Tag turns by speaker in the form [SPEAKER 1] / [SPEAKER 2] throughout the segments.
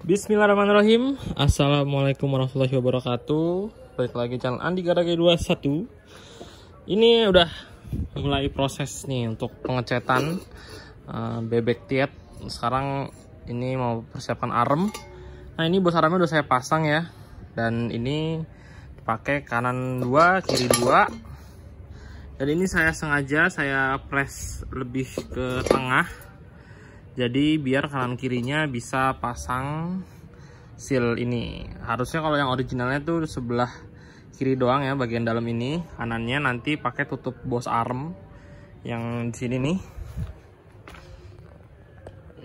[SPEAKER 1] Bismillahirrahmanirrahim. Assalamualaikum warahmatullahi wabarakatuh. Balik lagi channel Andi Garage 21. Ini udah mulai proses nih untuk pengecetan bebek tiet. Sekarang ini mau persiapkan arem. Nah, ini bos aremnya udah saya pasang ya. Dan ini dipakai kanan 2, kiri 2. Dan ini saya sengaja saya press lebih ke tengah. Jadi biar kanan kirinya bisa pasang seal ini. Harusnya kalau yang originalnya tuh sebelah kiri doang ya, bagian dalam ini. Kanannya nanti pakai tutup bos arm yang di sini nih.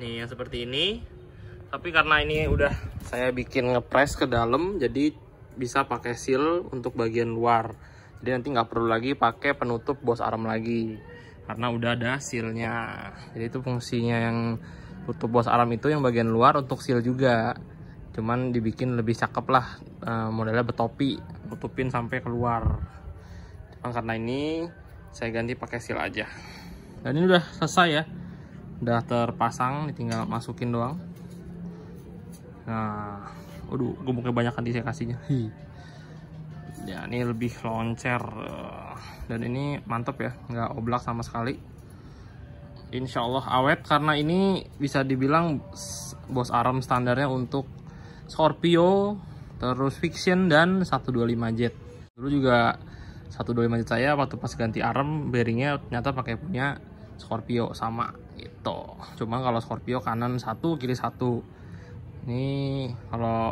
[SPEAKER 1] Nih yang seperti ini. Tapi karena ini udah saya bikin ngepres ke dalam, jadi bisa pakai seal untuk bagian luar. Jadi nanti nggak perlu lagi pakai penutup bos arm lagi. Karena udah ada sealnya. Jadi itu fungsinya yang tutup bos arm itu yang bagian luar untuk seal juga. Cuman dibikin lebih cakep lah, modelnya betopi, tutupin sampai keluar. Cuman karena ini saya ganti pakai seal aja. Dan ini udah selesai ya, udah terpasang, tinggal masukin doang. Nah, waduh, gemuknya banyakan di saya kasihnya. Ya ini lebih loncer. Dan ini mantep ya, nggak oblak sama sekali. Insya Allah awet karena ini bisa dibilang bos arm standarnya untuk Scorpio, terus Fiction dan 125 Jet. Dulu juga 125 Jet saya waktu pas ganti arm bearingnya ternyata pakai punya Scorpio sama gitu. Cuma kalau Scorpio kanan 1, kiri 1. Ini kalau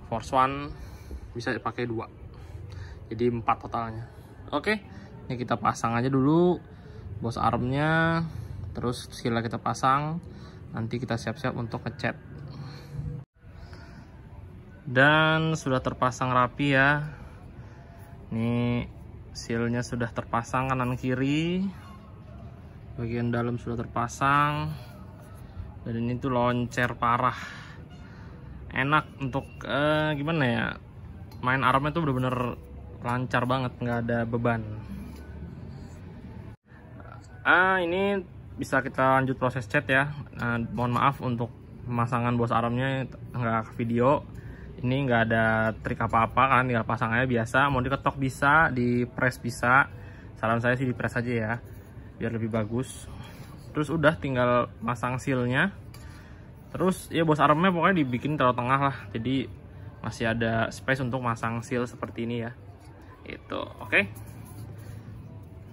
[SPEAKER 1] Force One bisa dipakai 2. Jadi 4 totalnya. Oke, ini kita pasang aja dulu bos armnya, terus sila kita pasang, nanti kita siap-siap untuk ngecat. Dan sudah terpasang rapi ya. Ini sealnya sudah terpasang kanan kiri, bagian dalam sudah terpasang, dan ini tuh loncer parah. Enak untuk gimana ya, main armnya tuh bener-bener lancar banget, nggak ada beban. Ini bisa kita lanjut proses cat ya. Mohon maaf untuk pemasangan bos armnya nggak ke video. Ini nggak ada trik apa-apa kan, tinggal pasang aja biasa. Mau diketok bisa, di press bisa. Saran saya sih di press aja ya, biar lebih bagus. Terus udah tinggal masang sealnya. Terus ya bos armnya pokoknya dibikin terlalu tengah lah, jadi masih ada space untuk masang seal seperti ini ya. Itu oke.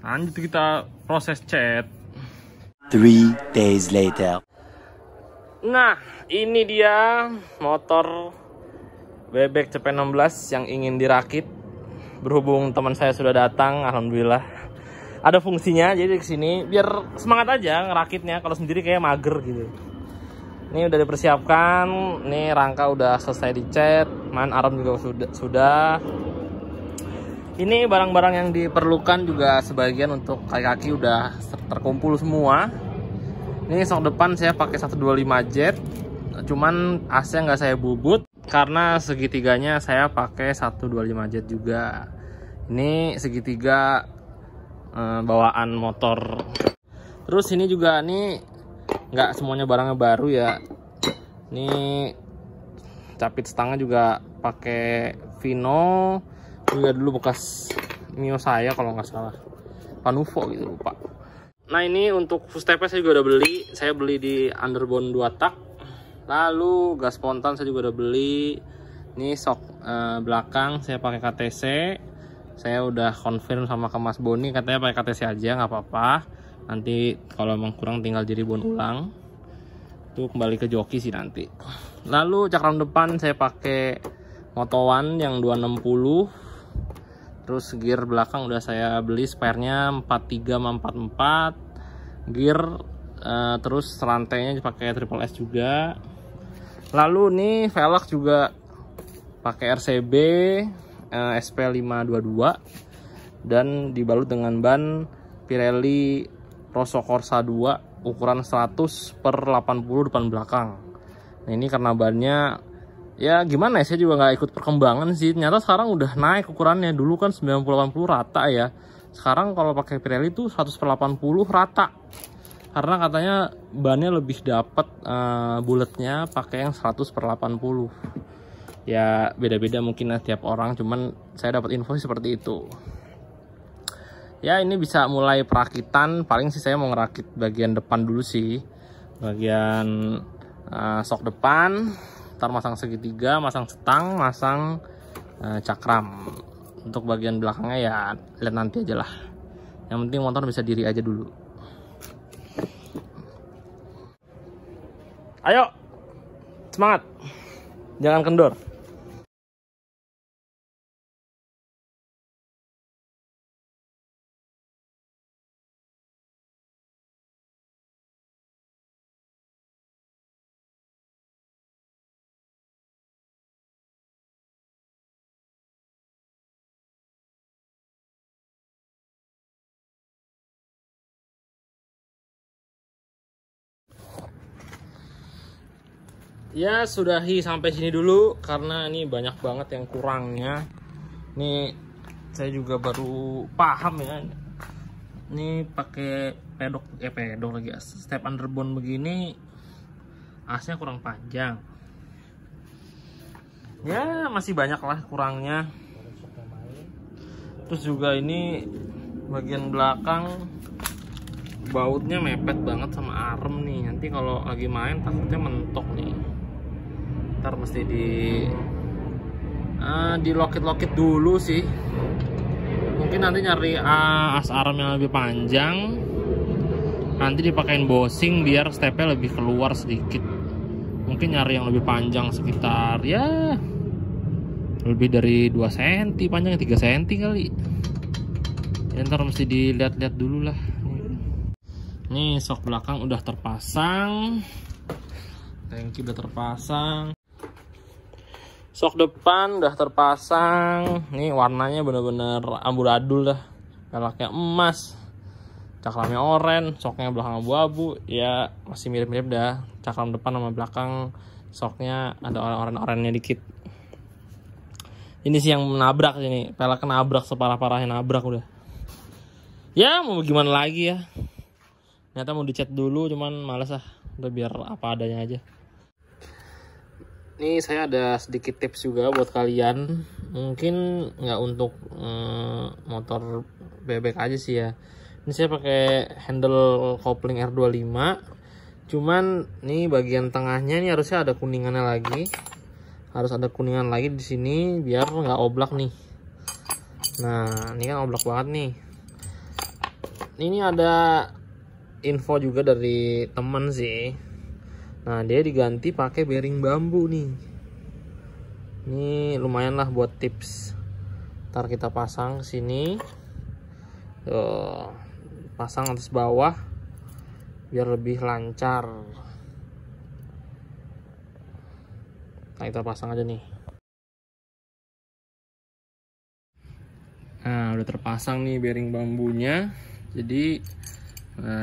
[SPEAKER 1] Lanjut kita proses cat.
[SPEAKER 2] 3 days later.
[SPEAKER 1] Nah, ini dia motor bebek CP16 yang ingin dirakit. Berhubung teman saya sudah datang, alhamdulillah ada fungsinya. Jadi kesini biar semangat aja ngerakitnya. Kalau sendiri kayak mager gitu. Ini udah dipersiapkan. Ini rangka udah selesai dicat, man arm juga sudah. Ini barang-barang yang diperlukan juga sebagian untuk kaki-kaki udah terkumpul semua. Ini sok depan saya pakai 125 Jet, cuman AC-nya nggak saya bubut karena segitiganya saya pakai 125 Jet juga. Ini segitiga bawaan motor. Terus ini juga nih nggak semuanya barangnya baru ya. Ini capit stangnya juga pakai Vino. Juga dulu bekas Mio saya kalau nggak salah, Panuvo gitu, lupa. Nah ini untuk full-step saya juga udah beli. Saya beli di Underbone 2 tak. Lalu gas spontan saya juga udah beli. Ini sok belakang saya pakai KTC. Saya udah confirm sama ke Mas Boni, katanya pakai KTC aja nggak apa-apa. Nanti kalau emang kurang tinggal jadi bon ulang. Itu kembali ke joki sih nanti. Lalu cakram depan saya pakai Moto One yang 260. Terus gear belakang udah saya beli spare-nya 43 sama 44. Gear terus rantainya pakai Triple S juga. Lalu nih velg juga pakai RCB SP522 dan dibalut dengan ban Pirelli Rosso Corsa 2 ukuran 100/80 depan belakang. Nah ini karena bannya ya gimana ya, saya juga nggak ikut perkembangan sih. Ternyata sekarang udah naik ukurannya. Dulu kan 90/80 rata ya. Sekarang kalau pakai Pirelli tuh 100/80 rata. karena katanya bannya lebih dapat bulatnya pakai yang 100/80. Ya beda-beda mungkin tiap orang, cuman saya dapat info seperti itu. Ya ini bisa mulai perakitan, paling sih saya mau ngerakit bagian depan dulu sih, bagian sok depan, ntar masang segitiga, masang setang, masang cakram. Untuk bagian belakangnya ya lihat nanti aja lah, yang penting motor bisa diri aja dulu. Ayo semangat, jangan kendor. Ya sudahi sampai sini dulu karena ini banyak banget yang kurangnya. Ini saya juga baru paham ya. Ini pakai pedok lagi, step underbone begini, asnya kurang panjang. Ya masih banyak lah kurangnya. Terus juga ini bagian belakang bautnya mepet banget sama arem nih. Nanti kalau lagi main takutnya mentok nih. Ntar mesti di lokit dulu sih. Mungkin nanti nyari as arem yang lebih panjang, nanti dipakein bosing biar stepnya lebih keluar sedikit. Mungkin nyari yang lebih panjang sekitar ya lebih dari 2 cm panjang, 3 cm kali ya. Ntar mesti dilihat-lihat dulu lah. Nih sok belakang udah terpasang, tangki udah terpasang, sok depan udah terpasang. Nih warnanya bener-bener amburadul dah, pelaknya emas, cakramnya oranye, soknya belakang abu-abu. Ya masih mirip-mirip dah, cakram depan sama belakang soknya ada oranye-oranye dikit. Ini sih yang menabrak ini, pelak nabrak separah-parahnya, nabrak udah. Ya mau gimana lagi ya, ternyata mau dicat dulu, cuman males ah, udah biar apa adanya aja. Nih saya ada sedikit tips juga buat kalian, mungkin nggak untuk motor bebek aja sih ya. Ini saya pakai handle kopling R25, cuman nih bagian tengahnya nih harusnya ada kuningannya lagi, harus ada kuningan lagi di sini biar nggak oblak nih. Nah ini kan oblak banget nih. Ini ada info juga dari temen sih. Nah dia diganti pakai bearing bambu nih. Ini lumayan lah buat tips. Ntar kita pasang sini, tuh, pasang atas bawah biar lebih lancar. Nah kita pasang aja nih. Nah udah terpasang nih bearing bambunya, jadi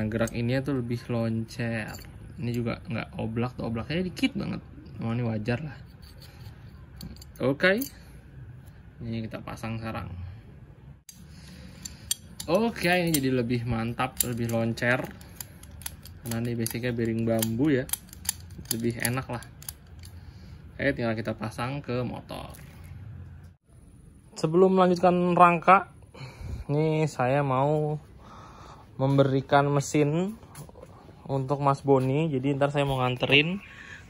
[SPEAKER 1] gerak ini tuh lebih loncer. Ini juga nggak oblak, tuh oblaknya dikit banget. Oh ini wajar lah. Oke, ini kita pasang sekarang. Oke, ini jadi lebih mantap, lebih loncer. Karena ini basicnya bearing bambu ya, lebih enak lah. Oke, tinggal kita pasang ke motor. Sebelum melanjutkan rangka, ini saya mau memberikan mesin untuk Mas Boni. Jadi ntar saya mau nganterin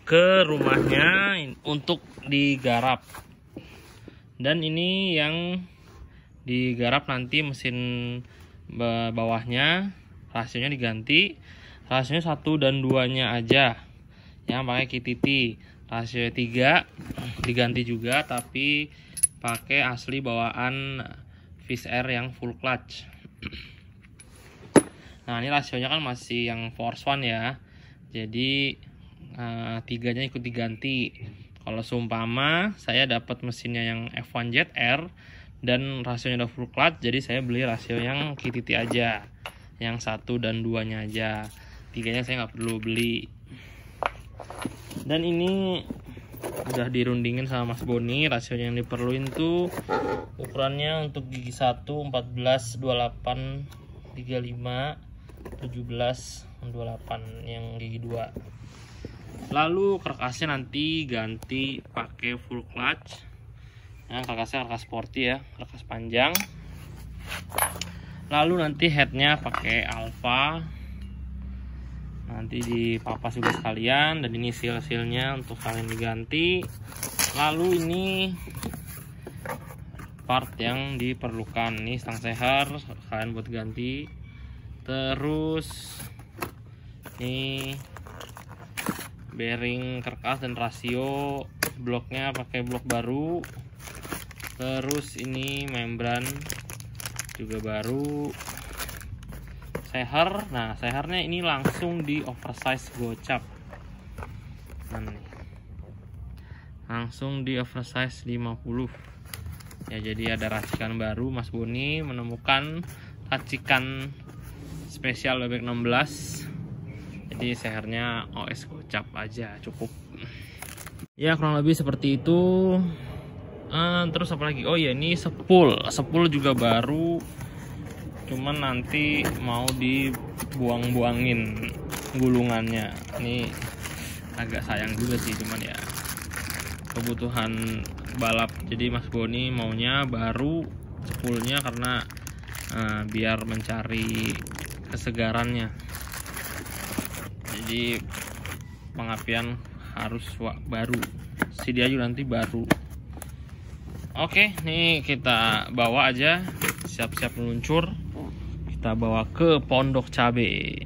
[SPEAKER 1] ke rumahnya untuk digarap. Dan ini yang digarap nanti mesin bawahnya, rasionya diganti. Rasionya 1 dan 2-nya aja yang pakai KTT. Rasio 3 diganti juga, tapi pakai asli bawaan Fish Air yang full clutch. Nah ini rasionya kan masih yang Force One ya, jadi 3-nya ikut diganti. Kalau seumpama saya dapat mesinnya yang F1 Jet Air dan rasionya udah full clutch, jadi saya beli rasio yang KTT aja, yang 1 dan 2-nya aja. 3-nya saya nggak perlu beli. Dan ini udah dirundingin sama Mas Boni. Rasionya yang diperluin tuh ukurannya untuk gigi 1 14 28 35, 1728 yang gigi 2. Lalu karkasnya nanti ganti pakai full clutch. Nah, karkasnya karkas sporty ya, karkas panjang. Lalu nanti headnya pakai Alfa. Nanti dipapas juga sekalian, dan ini seal-sealnya untuk kalian diganti. Lalu ini part yang diperlukan, ini stang seher kalian buat ganti. Terus ini bearing karkas dan rasio, bloknya pakai blok baru. Terus ini membran juga baru. Seher, nah sehernya ini langsung di oversize gocap. Nah, nih. Langsung di oversize 50. Ya, jadi ada racikan baru. Mas Boni menemukan racikan spesial bebek 16. Jadi sehernya OS gocap aja cukup. Ya, kurang lebih seperti itu. Terus apa lagi? Oh ya, ini sepul juga baru. Cuman nanti mau dibuang-buangin gulungannya. Ini agak sayang juga sih, cuman ya kebutuhan balap. Jadi Mas Boni maunya baru sepulnya karena biar mencari kesegarannya. Jadi pengapian harus baru. Si dia juga nanti baru. Oke, nih kita bawa aja, siap-siap meluncur. Kita bawa ke Pondok Cabe.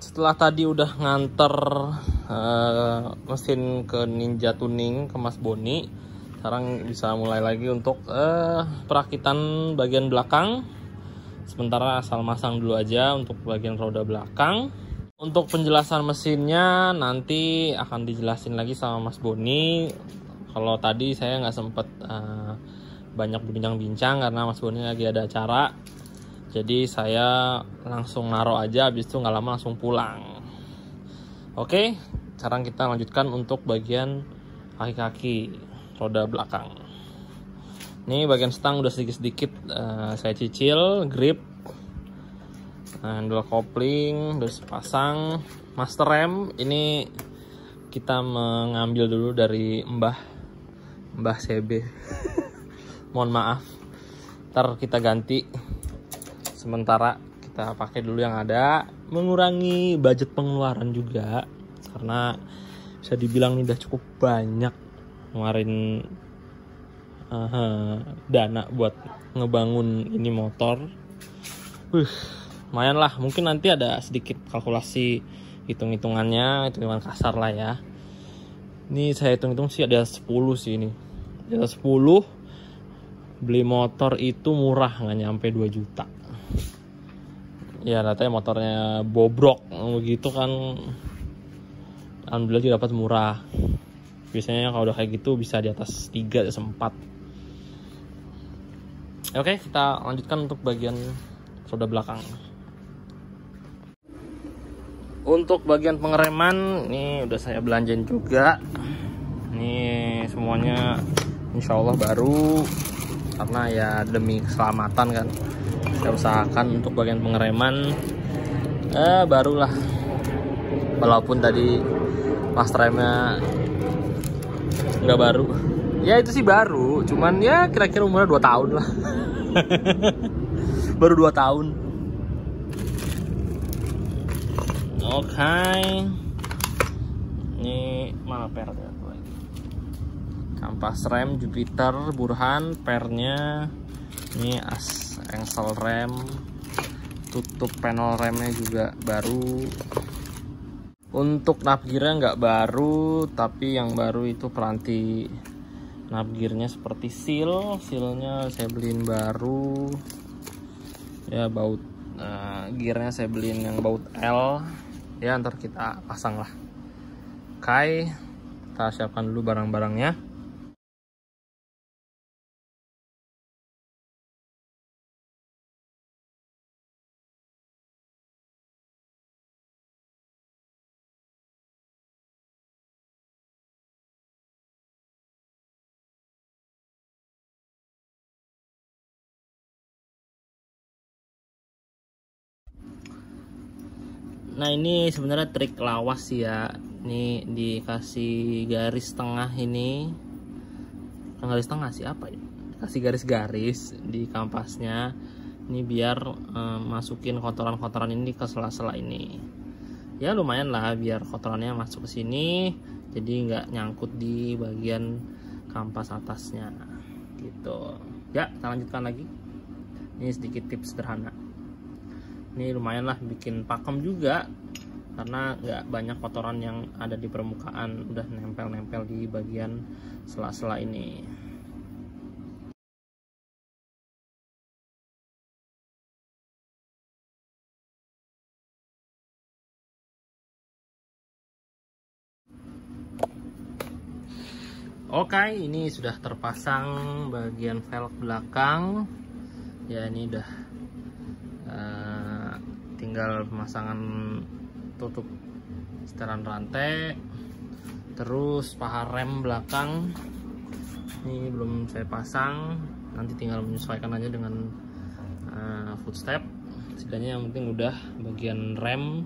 [SPEAKER 1] Setelah tadi udah nganter mesin ke Ninja Tuning ke Mas Boni, sekarang bisa mulai lagi untuk perakitan bagian belakang. Sementara asal masang dulu aja untuk bagian roda belakang. Untuk penjelasan mesinnya nanti akan dijelasin lagi sama Mas Boni. Kalau tadi saya nggak sempet banyak berbincang-bincang karena Mas Boni lagi ada acara. Jadi saya langsung naruh aja, habis itu nggak lama langsung pulang. Oke, sekarang kita lanjutkan untuk bagian kaki-kaki roda belakang. Ini bagian stang udah sedikit-sedikit saya cicil, grip, handle kopling udah sepasang. Master rem ini kita mengambil dulu dari Mbah CB. Mohon maaf, ntar kita ganti. Sementara kita pakai dulu yang ada, mengurangi budget pengeluaran juga karena bisa dibilang ini udah cukup banyak ngeluarin dana buat ngebangun ini motor. Lumayan lah, mungkin nanti ada sedikit kalkulasi hitung-hitungan kasar lah ya. Ini saya hitung-hitung sih ada 10 sih ini. Ada 10. Beli motor itu murah, nggak nyampe 2 juta. Ya katanya motornya bobrok begitu kan, alhamdulillah juga dapat murah. Biasanya kalau udah kayak gitu bisa di atas 3 4. Oke, kita lanjutkan untuk bagian roda belakang. Untuk bagian pengereman ini udah saya belanjain juga. Ini semuanya insya Allah baru karena ya demi keselamatan kan. Saya usahakan untuk bagian pengereman barulah, walaupun tadi pas remnya nggak baru. Ya itu sih baru, cuman ya kira-kira umurnya 2 tahun lah. Baru 2 tahun. Oke. Ini mana pernya? Kampas rem Jupiter Burhan, pernya ini engsel rem, tutup panel remnya juga baru. Untuk napgearnya nggak baru, tapi yang baru itu peranti napgearnya seperti sealnya saya beliin baru ya. Baut gearnya saya beliin yang baut L ya, ntar kita pasang lah. Oke, kita siapkan dulu barang-barangnya. Nah ini sebenarnya trik lawas sih ya. Ini dikasih garis tengah ini. Garis tengah sih apa ya? Kasih garis-garis di kampasnya. Ini biar masukin kotoran-kotoran ini ke sela-sela ini. Ya lumayan lah biar kotorannya masuk ke sini. Jadi nggak nyangkut di bagian kampas atasnya. Gitu. Ya kita lanjutkan lagi. Ini sedikit tips sederhana. Ini lumayan lah bikin pakem juga. Karena nggak banyak kotoran yang ada di permukaan, udah nempel-nempel di bagian sela-sela ini. Oke, ini sudah terpasang bagian velg belakang. Ya ini udah tinggal pemasangan tutup setelan rantai, terus paha rem belakang ini belum saya pasang, nanti tinggal menyesuaikan aja dengan footstep. Setidaknya yang penting udah bagian rem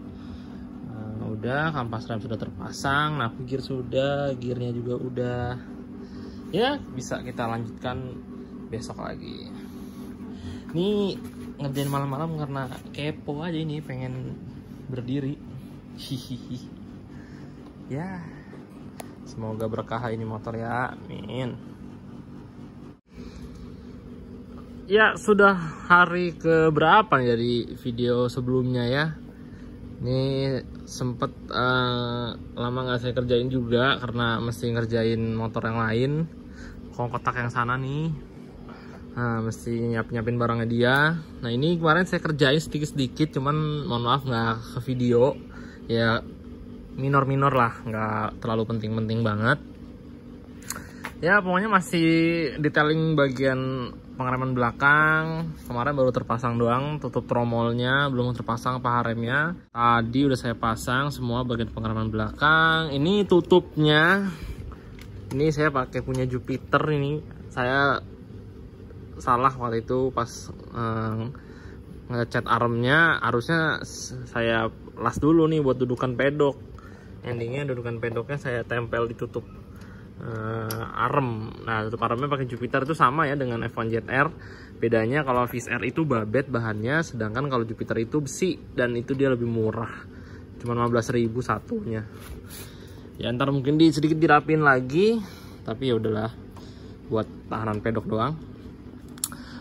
[SPEAKER 1] udah, kampas rem sudah terpasang, navigator gear sudah, gearnya juga udah. Ya bisa kita lanjutkan besok lagi. Ini ngerjain malam-malam karena kepo aja, ini pengen berdiri. Hihihi. Ya, semoga berkah ini motor ya, amin. Ya sudah hari ke berapa nih dari video sebelumnya ya. Ini sempet lama nggak saya kerjain juga karena mesti ngerjain motor yang lain. Kotak yang sana nih, mesti nyiapin barangnya dia. Nah ini kemarin saya kerjain sedikit-sedikit, cuman mohon maaf nggak ke video. Ya minor-minor lah, nggak terlalu penting-penting banget. Ya pokoknya masih detailing bagian pengereman belakang. Kemarin baru terpasang doang, tutup tromolnya, belum terpasang paha remnya. Tadi udah saya pasang semua bagian pengereman belakang. Ini tutupnya, ini saya pakai punya Jupiter. Ini saya salah waktu itu pas ngecat armnya, harusnya saya las dulu nih buat dudukan pedok. Endingnya dudukan pedoknya saya tempel di tutup arm. Nah tutup armnya pakai Jupiter itu sama ya dengan F1 ZR. Bedanya kalau Viz Air itu babet bahannya, sedangkan kalau Jupiter itu besi dan itu dia lebih murah, cuma 15.000 satunya. Ya ntar mungkin sedikit dirapin lagi, tapi ya udahlah buat tahanan pedok doang.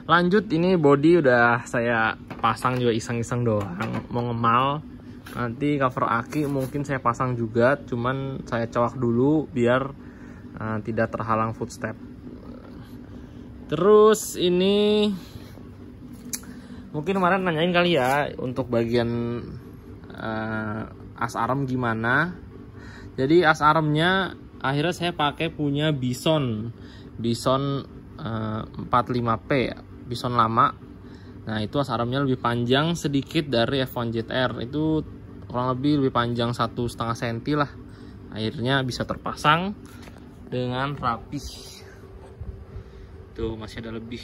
[SPEAKER 1] Lanjut, ini body udah saya pasang juga iseng-iseng doang, mau ngemal. Nanti cover aki mungkin saya pasang juga, cuman saya coak dulu biar tidak terhalang footstep. Terus ini mungkin kemarin nanyain kali ya untuk bagian as arm gimana. Jadi as armnya akhirnya saya pakai punya Bison 45P ya, Bison lama. Nah itu as armnya lebih panjang sedikit dari F1 ZR, itu kurang lebih panjang 1,5 cm lah. Akhirnya bisa terpasang dengan rapih. Tuh masih ada lebih.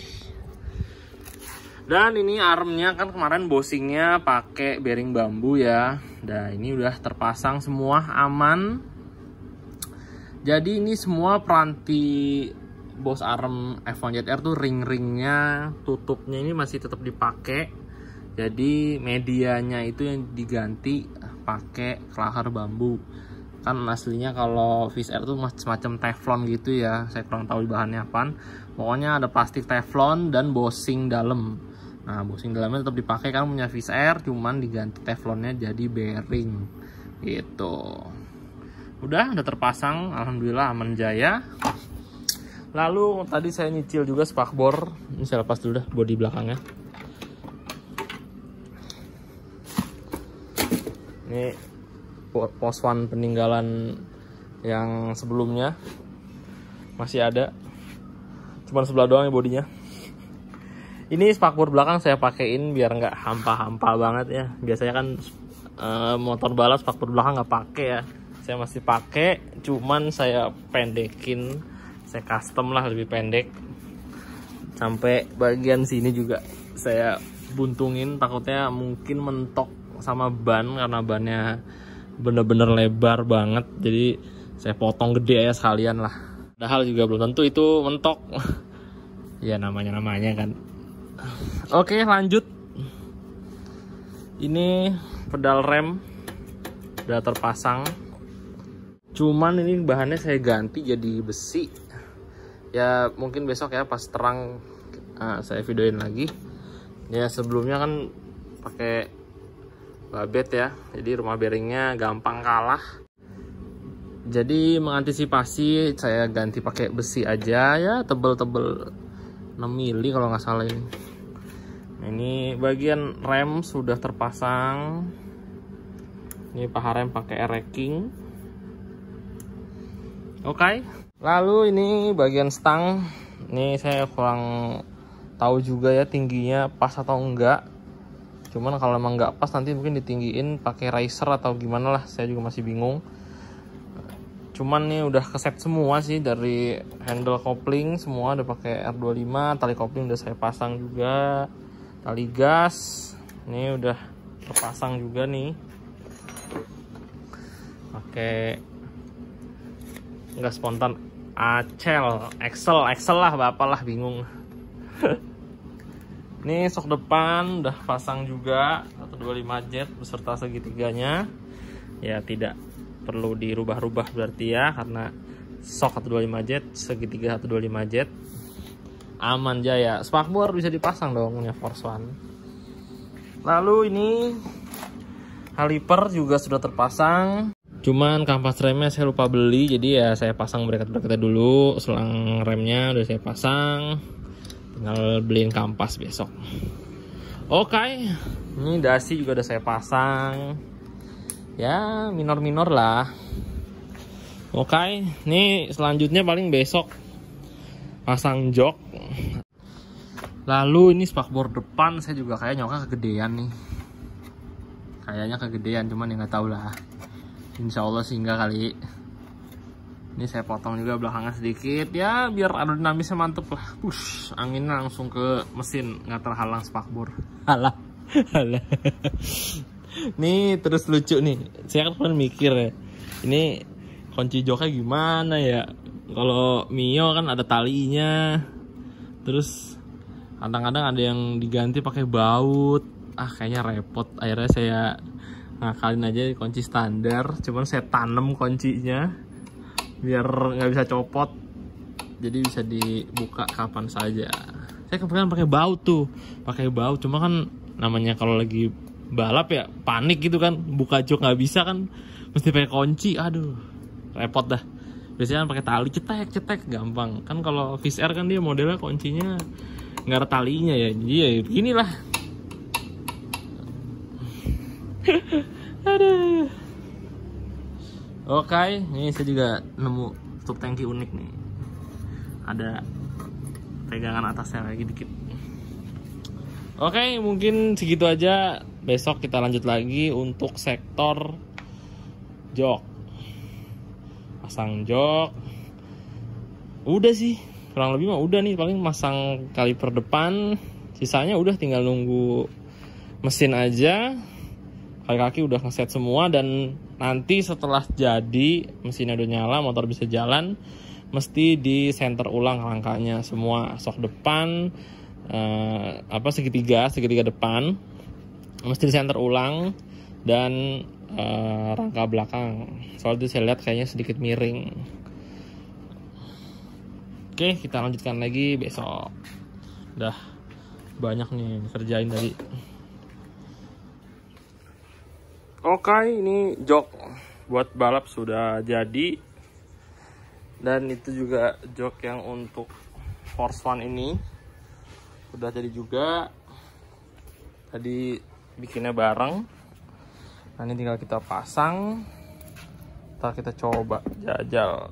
[SPEAKER 1] Dan ini armnya kan kemarin bosingnya pakai bearing bambu ya. Nah ini udah terpasang semua, aman. Jadi ini semua peranti bos arm F1 ZR tuh ring-ringnya, tutupnya ini masih tetap dipakai. Jadi medianya itu yang diganti pakai kelahar bambu. Kan aslinya kalau Viz Air tuh semacam teflon gitu ya, saya kurang tahu bahannya apaan. Pokoknya ada plastik teflon dan bosing dalam. Nah bosing dalamnya tetap dipakai kan punya Viz Air, cuman diganti teflonnya jadi bearing gitu. Udah terpasang, alhamdulillah aman jaya. Lalu tadi saya nyicil juga spakbor. Ini saya lepas dulu dah bodi belakangnya. Ini post one peninggalan yang sebelumnya masih ada, cuman sebelah doang ya bodinya. Ini spakbor belakang saya pakein biar nggak hampa-hampa banget ya. Biasanya kan motor balap spakbor belakang nggak pakai ya. Saya masih pakai, cuman saya pendekin, saya custom lah lebih pendek. Sampai bagian sini juga saya buntungin, takutnya mungkin mentok sama ban karena bannya bener-bener lebar banget, jadi saya potong gede ya sekalian lah. Padahal juga belum tentu itu mentok. Ya namanya kan. Oke, lanjut. Ini pedal rem udah terpasang. Cuman ini bahannya saya ganti jadi besi. Ya mungkin besok ya pas terang saya videoin lagi. Ya sebelumnya kan pakai babet ya, jadi rumah bearingnya gampang kalah. Jadi mengantisipasi saya ganti pakai besi aja ya, tebel-tebel 6 mili kalau nggak salah ini. Nah, ini bagian rem sudah terpasang. Ini paha rem pakai racking. Oke. Lalu ini bagian stang. Ini saya kurang tahu juga ya tingginya pas atau enggak. Cuman kalau emang nggak pas nanti mungkin ditinggiin pakai riser atau gimana lah, saya juga masih bingung. Cuman nih udah keset semua sih, dari handle kopling semua udah pakai R25, tali kopling udah saya pasang juga, tali gas ini udah terpasang juga nih. Pakai gas spontan Axel lah bapak lah, bingung. Ini sok depan udah pasang juga 125 jet beserta segitiganya. Ya tidak perlu dirubah-rubah berarti ya, karena sok 125 jet, segitiga 125 jet. Aman jaya. Spakbor bisa dipasang dong punya Force One. Lalu ini kaliper juga sudah terpasang. Cuman kampas remnya saya lupa beli, jadi ya saya pasang bracket-bracketnya dulu. Selang remnya udah saya pasang, tinggal beliin kampas besok. Oke, ini dasi juga udah saya pasang. Ya minor-minor lah. Oke, ini selanjutnya paling besok pasang jok. Lalu ini spakbor depan saya juga kayak nyoknya kegedean nih. Kayaknya kegedean, cuman ya nggak tahu lah. Insya Allah sih enggak kali. Ini saya potong juga belakangnya sedikit ya, biar aerodinamisnya mantep lah. Push, anginnya langsung ke mesin, nggak terhalang spakbor. Alah. Nih terus lucu nih, saya kan mikir ya, ini kunci joknya gimana ya? Kalau Mio kan ada talinya, terus kadang-kadang ada yang diganti pakai baut. Kayaknya repot. Akhirnya saya ngakalin aja kunci standar, cuman saya tanam kuncinya biar nggak bisa copot, jadi bisa dibuka kapan saja. Saya kepikiran pakai baut tuh, cuma kan namanya kalau lagi balap ya panik gitu kan, buka jok nggak bisa kan, mesti pakai kunci. Aduh repot dah. Biasanya kan pakai tali, cetek gampang kan. Kalau Fish Air kan dia modelnya kuncinya nggak ada talinya ya, jadi ya beginilah. Aduh. Oke, ini saya juga nemu tutup tangki unik nih, ada pegangan atasnya lagi dikit. Oke, mungkin segitu aja. Besok kita lanjut lagi untuk sektor jok. Pasang jok. Udah sih, kurang lebih mah udah nih, paling masang kaliper depan. Sisanya udah tinggal nunggu mesin aja. Kaki-kaki udah ngeset semua, dan nanti setelah jadi mesinnya udah nyala, motor bisa jalan, mesti di center ulang rangkanya semua, sok depan segitiga depan mesti di center ulang, dan rangka belakang soalnya itu saya lihat kayaknya sedikit miring. Oke, kita lanjutkan lagi besok. Udah banyak nih kerjain tadi. Oke, ini jok buat balap sudah jadi, dan itu juga jok yang untuk Force One ini udah jadi juga. Tadi bikinnya bareng. Nah ini tinggal kita pasang. Ntar kita coba jajal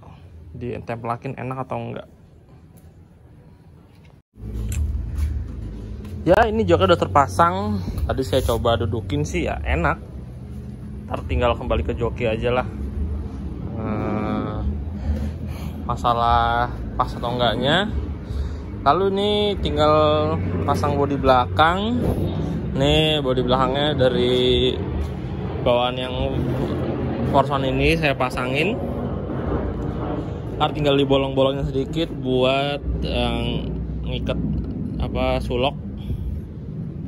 [SPEAKER 1] ditempelakin enak atau enggak. Ya ini joknya udah terpasang. Tadi saya coba dudukin sih ya enak. Ntar tinggal kembali ke joki aja lah. Masalah pas atau enggaknya. Lalu ini tinggal pasang bodi belakang. Ini bodi belakangnya dari bawaan yang Forson ini saya pasangin. Tinggal di bolong-bolongnya sedikit buat yang ngikat sulok.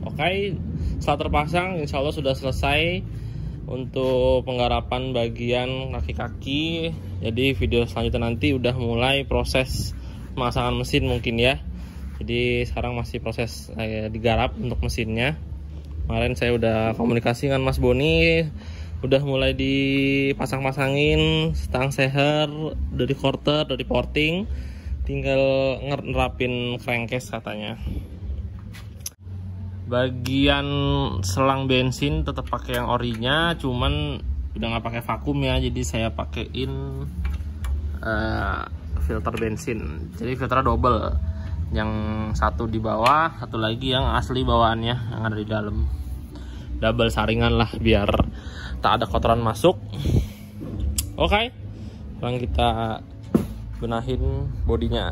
[SPEAKER 1] Oke, setelah terpasang insya Allah sudah selesai untuk penggarapan bagian kaki-kaki. Jadi video selanjutnya nanti udah mulai proses pemasangan mesin mungkin ya. Jadi sekarang masih proses digarap untuk mesinnya. Kemarin saya udah komunikasi dengan Mas Boni, udah mulai dipasang-pasangin stang seher, dari quarter, dari porting, tinggal nerapin crankcase katanya. Bagian selang bensin tetap pakai yang orinya, cuman udah nggak pakai vakum ya, jadi saya pakein filter bensin. Jadi filternya double, yang satu di bawah, satu lagi yang asli bawaannya yang ada di dalam. Double saringan lah biar tak ada kotoran masuk. Oke, sekarang kita benahin bodinya.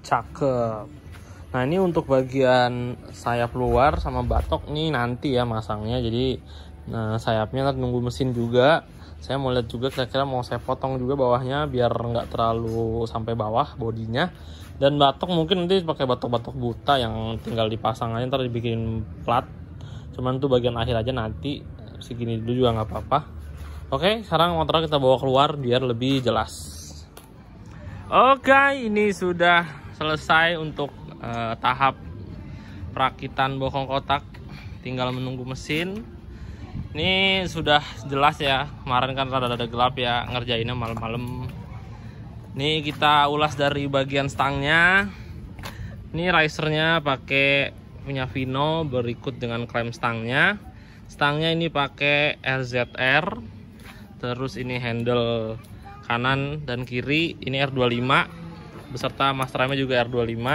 [SPEAKER 1] Cakep. Nah ini untuk bagian sayap luar sama batok nih nanti ya masangnya. Jadi sayapnya nunggu mesin juga. Saya mau lihat juga kira-kira mau saya potong juga bawahnya biar nggak terlalu sampai bawah bodinya. Dan batok mungkin nanti pakai batok-batok buta yang tinggal dipasang aja, ntar dibikin plat. Cuman tuh bagian akhir aja nanti, segini dulu juga nggak apa-apa. Oke, sekarang motornya kita bawa keluar biar lebih jelas. Oke, ini sudah selesai untuk tahap perakitan bokong kotak, tinggal menunggu mesin. Ini sudah jelas ya, kemarin kan rada-rada gelap ya ngerjainnya malam-malam. Ini kita ulas dari bagian stangnya. Ini risernya pakai punya Vino berikut dengan klem stangnya. Stangnya ini pakai RZR. Terus ini handle kanan dan kiri ini R25 beserta master remnya juga R25.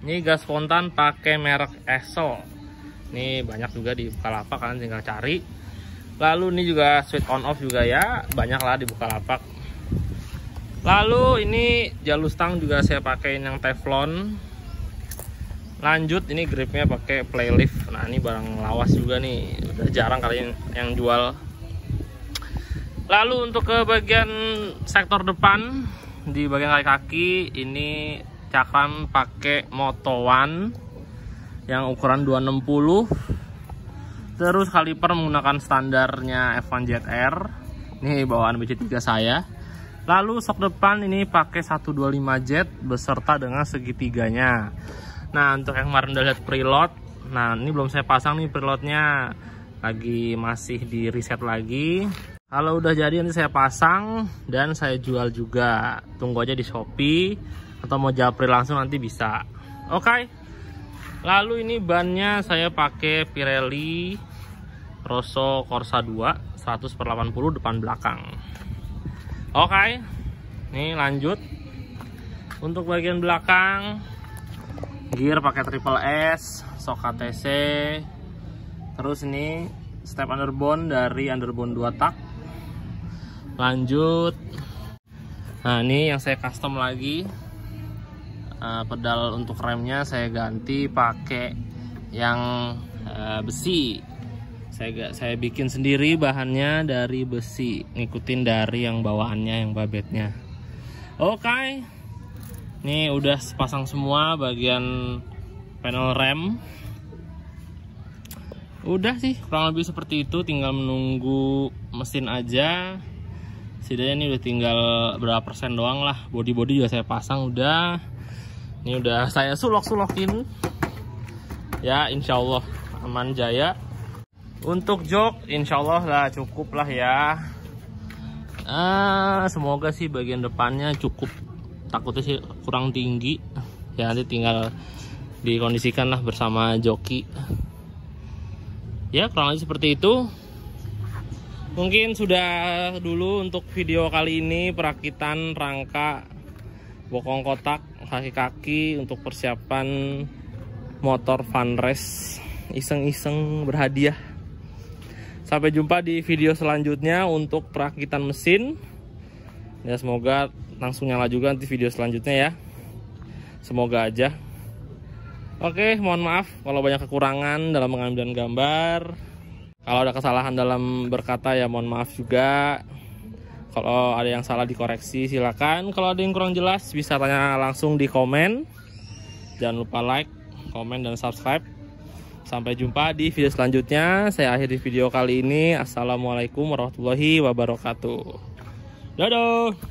[SPEAKER 1] Ini gas spontan pakai merek Esso. Ini banyak juga di Bukalapak, kalian tinggal cari. Lalu ini juga switch on off juga ya, banyak lah di Bukalapak. Lalu ini jalur stang juga saya pakein yang teflon. Lanjut ini gripnya pakai playlift. Nah ini barang lawas juga nih, udah jarang kalian yang jual. Lalu untuk ke bagian sektor depan, di bagian kaki-kaki ini cakram pakai Moto One yang ukuran 260. Terus kaliper menggunakan standarnya F1 ZR. Ini bawaan BC3 saya. Lalu sok depan ini pakai 125Z beserta dengan segitiganya. Nah untuk yang kemarin udah lihat preload, nah ini belum saya pasang nih preloadnya, lagi masih di reset lagi. Kalau udah jadi nanti saya pasang dan saya jual juga. Tunggu aja di Shopee atau mau japri langsung nanti bisa. Oke. Lalu ini bannya saya pakai Pirelli Rosso Corsa 2 100/80 depan belakang. Oke. Nih lanjut. Untuk bagian belakang gear pakai Triple S, shock KTC. Terus ini step underbone dari underbone 2 tak. Lanjut. Nah, ini yang saya custom lagi. Pedal untuk remnya saya ganti pakai yang besi. Saya bikin sendiri bahannya dari besi, ngikutin dari yang bawaannya yang babetnya. Oke. Ini udah pasang semua bagian panel rem. Udah sih kurang lebih seperti itu, tinggal menunggu mesin aja. Setidaknya ini udah tinggal berapa persen doang lah. Body juga saya pasang udah. Ini udah saya sulok-sulokin. Ya insya Allah aman jaya. Untuk jok insya Allah lah cukup lah ya. Semoga sih bagian depannya cukup. Takutnya sih kurang tinggi. Ya nanti tinggal dikondisikan lah bersama joki. Ya kurang lebih seperti itu. Mungkin sudah dulu untuk video kali ini perakitan rangka bokong kotak kaki-kaki untuk persiapan motor fun race iseng-iseng berhadiah. Sampai jumpa di video selanjutnya untuk perakitan mesin. Ya semoga langsung nyala juga nanti video selanjutnya ya. Semoga aja. Oke, mohon maaf kalau banyak kekurangan dalam pengambilan gambar. Kalau ada kesalahan dalam berkata ya mohon maaf juga. Kalau ada yang salah dikoreksi silakan. Kalau ada yang kurang jelas bisa tanya langsung di komen. Jangan lupa like, komen, dan subscribe. Sampai jumpa di video selanjutnya. Saya akhiri video kali ini. Assalamualaikum warahmatullahi wabarakatuh. Dadah.